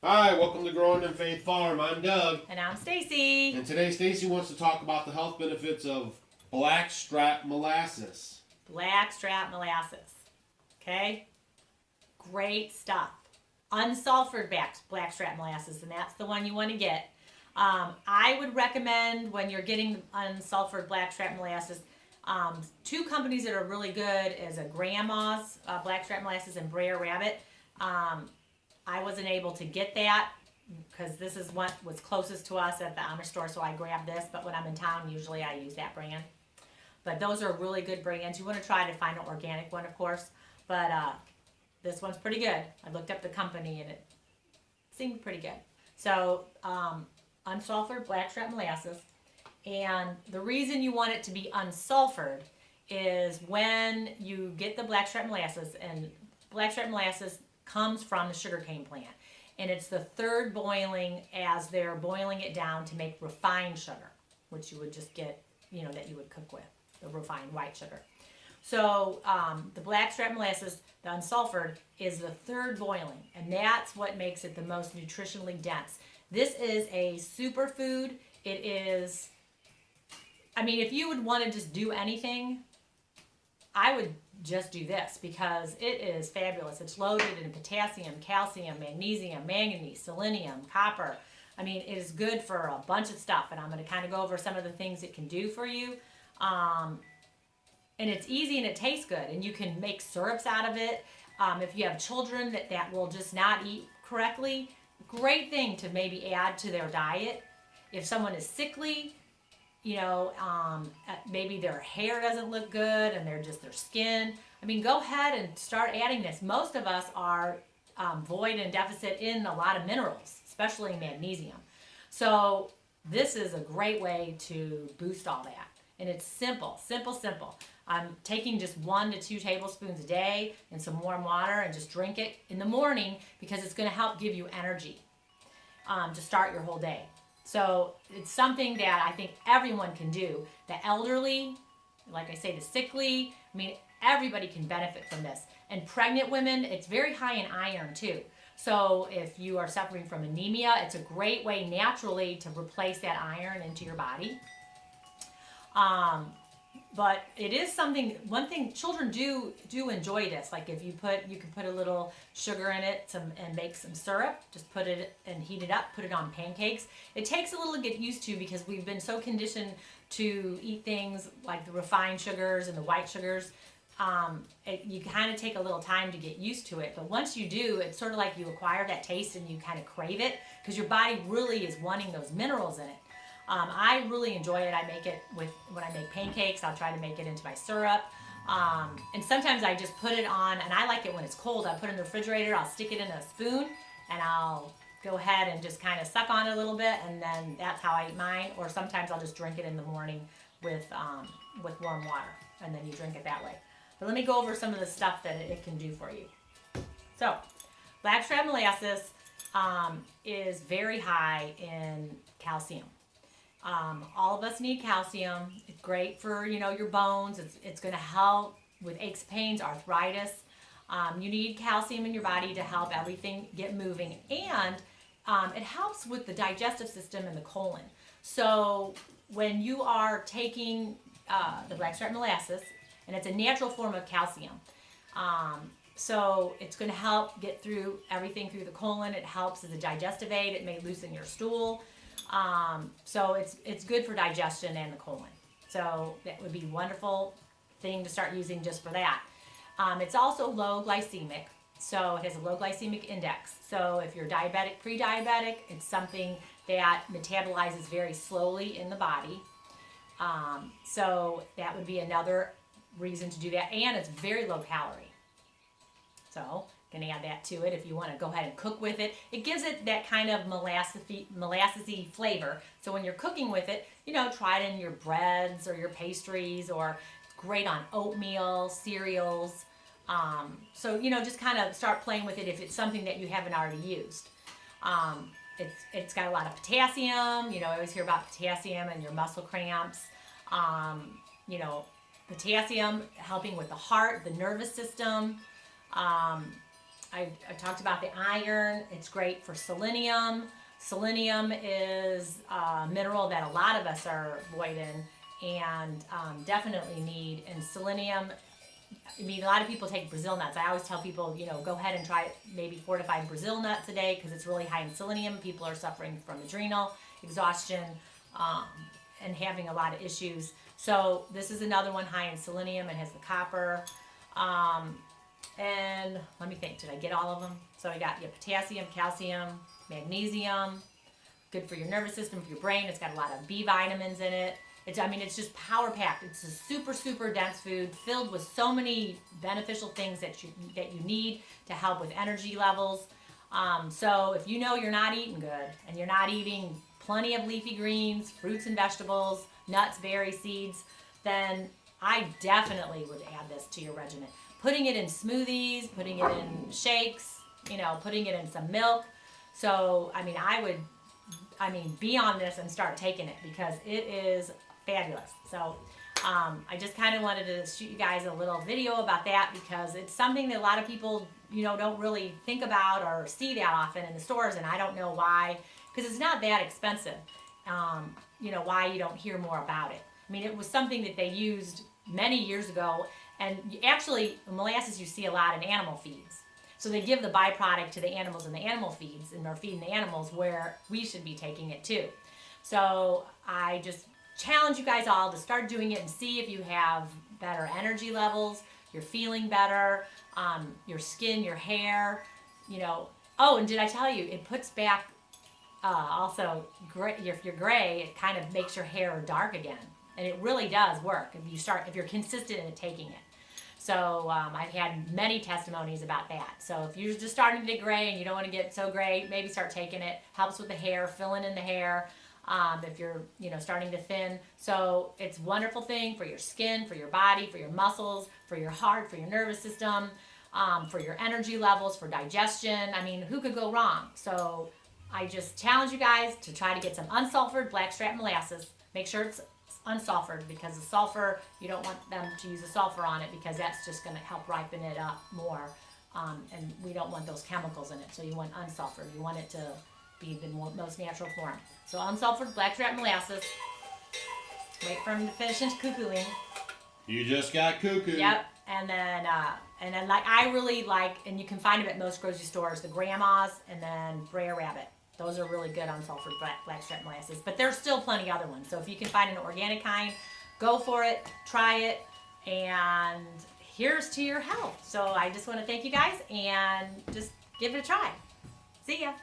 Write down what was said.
Hi, welcome to Growing in Faith Farm. I'm Doug. And I'm Stacy. And today Stacy wants to talk about the health benefits of blackstrap molasses. Blackstrap molasses. Okay? Great stuff. Unsulfured blackstrap molasses, and that's the one you want to get. I would recommend when you're getting unsulfured blackstrap molasses, two companies that are really good is a Grandma's blackstrap molasses and Brer Rabbit. Um, I wasn't able to get that because this is what was closest to us at the Amish store, so I grabbed this. But when I'm in town, usually I use that brand. But those are really good brands. You want to try to find an organic one, of course. But this one's pretty good. I looked up the company and it seemed pretty good. So, unsulfured blackstrap molasses. And the reason you want it to be unsulfured is when you get the blackstrap molasses, and blackstrap molasses comes from the sugarcane plant. And it's the third boiling as they're boiling it down to make refined sugar, which you would just get, that you would cook with, the refined white sugar. So the blackstrap molasses, the unsulfured, is the third boiling, and that's what makes it the most nutritionally dense. This is a superfood. It is, if you would want to just do anything, I would just do this because it is fabulous. It's loaded in potassium, calcium, magnesium, manganese, selenium, copper. It is good for a bunch of stuff, and I'm going to kind of go over some of the things it can do for you. And it's easy and it tastes good, and you can make syrups out of it. If you have children that will just not eat correctly, great thing to maybe add to their diet. If someone is sickly, maybe their hair doesn't look good and their skin. Go ahead and start adding this. Most of us are void and deficit in a lot of minerals, especially magnesium. So this is a great way to boost all that. And it's simple. I'm taking just 1 to 2 tablespoons a day in some warm water and just drink it in the morning because it's going to help give you energy to start your whole day. So it's something that I think everyone can do. The elderly, like I say, the sickly, everybody can benefit from this. And pregnant women, it's very high in iron too. So if you are suffering from anemia, it's a great way naturally to replace that iron into your body. But it is one thing children do enjoy this. Like if you can put a little sugar in it and make some syrup, just put it and heat it up, put it on pancakes. It takes a little to get used to because we've been so conditioned to eat things like the refined sugars and the white sugars. You kind of take a little time to get used to it. But once you do, it's sort of like you acquire that taste and you kind of crave it because your body really is wanting those minerals in it. I really enjoy it. I make it when I make pancakes. I'll try to make it into my syrup. And sometimes I just put it on, and I like it when it's cold. I put it in the refrigerator. I'll stick it in a spoon, and I'll go ahead and just kind of suck on it a little bit, and then that's how I eat mine. Or sometimes I'll just drink it in the morning with warm water, and then you drink it that way. But let me go over some of the stuff that it can do for you. So, blackstrap molasses is very high in calcium. All of us need calcium. It's great for your bones. It's going to help with aches, pains, arthritis. You need calcium in your body to help everything get moving, and it helps with the digestive system and the colon. So when you are taking the blackstrap molasses, and it's a natural form of calcium, so it's going to help get through everything through the colon. It helps as a digestive aid. It may loosen your stool. So it's good for digestion and the colon. So that would be a wonderful thing to start using just for that. It's also low glycemic, so it has a low glycemic index. So if you're diabetic, pre-diabetic, it's something that metabolizes very slowly in the body. So that would be another reason to do that, and it's very low calorie. So going to add that to it if you want to go ahead and cook with it. It gives it that kind of molassesy flavor. So when you're cooking with it, try it in your breads or your pastries, or great on oatmeal, cereals. So just kind of start playing with it if it's something that you haven't already used. It's got a lot of potassium. I always hear about potassium and your muscle cramps. Potassium helping with the heart, the nervous system. I talked about the iron. It's great for selenium. Selenium is a mineral that a lot of us are void in and definitely need. And selenium, I mean, a lot of people take Brazil nuts. I always tell people, go ahead and try maybe 4 to 5 Brazil nuts a day because it's really high in selenium. People are suffering from adrenal exhaustion and having a lot of issues. So this is another one high in selenium. It has the copper. And let me think, did I get all of them? So I got your potassium, calcium, magnesium, good for your nervous system, for your brain. It's got a lot of B vitamins in it. It's just power packed. It's a super, super dense food filled with so many beneficial things that you need to help with energy levels. So if you know you're not eating good and you're not eating plenty of leafy greens, fruits and vegetables, nuts, berries, seeds, then I definitely would add this to your regimen. Putting it in smoothies, putting it in shakes, putting it in some milk. So, I would be on this and start taking it because it is fabulous. So, I just kind of wanted to shoot you guys a little video about that because it's something that a lot of people, don't really think about or see that often in the stores, and I don't know why, because it's not that expensive. Why you don't hear more about it. It was something that they used many years ago, and actually, molasses you see a lot in animal feeds. So they give the byproduct to the animals in the animal feeds, and they're feeding the animals where we should be taking it too. So I just challenge you guys all to start doing it and see if you have better energy levels, you're feeling better, your skin, your hair, Oh, and did I tell you, it puts back also, if you're gray, it kind of makes your hair dark again. And it really does work if you're consistent in taking it. So I've had many testimonies about that. So if you're just starting to get gray and you don't want to get so gray, maybe start taking it. Helps with the hair, filling in the hair. If you're starting to thin. So it's a wonderful thing for your skin, for your body, for your muscles, for your heart, for your nervous system, for your energy levels, for digestion. Who could go wrong? So I just challenge you guys to try to get some unsulfured blackstrap molasses. Make sure it's unsulfured because the sulfur, you don't want them to use the sulfur on it because that's just going to help ripen it up more. And we don't want those chemicals in it. So you want unsulfured. You want it to be the most natural form. So unsulfured blackstrap molasses. Wait for them to finish cuckooing. You just got cuckoo. Yep. And then I really like, and you can find them at most grocery stores, the grandmas and then Brer Rabbit. Those are really good unsulfured blackstrap molasses. But there's still plenty other ones. So if you can find an organic kind, go for it, try it, and here's to your health. So I just want to thank you guys and just give it a try. See ya.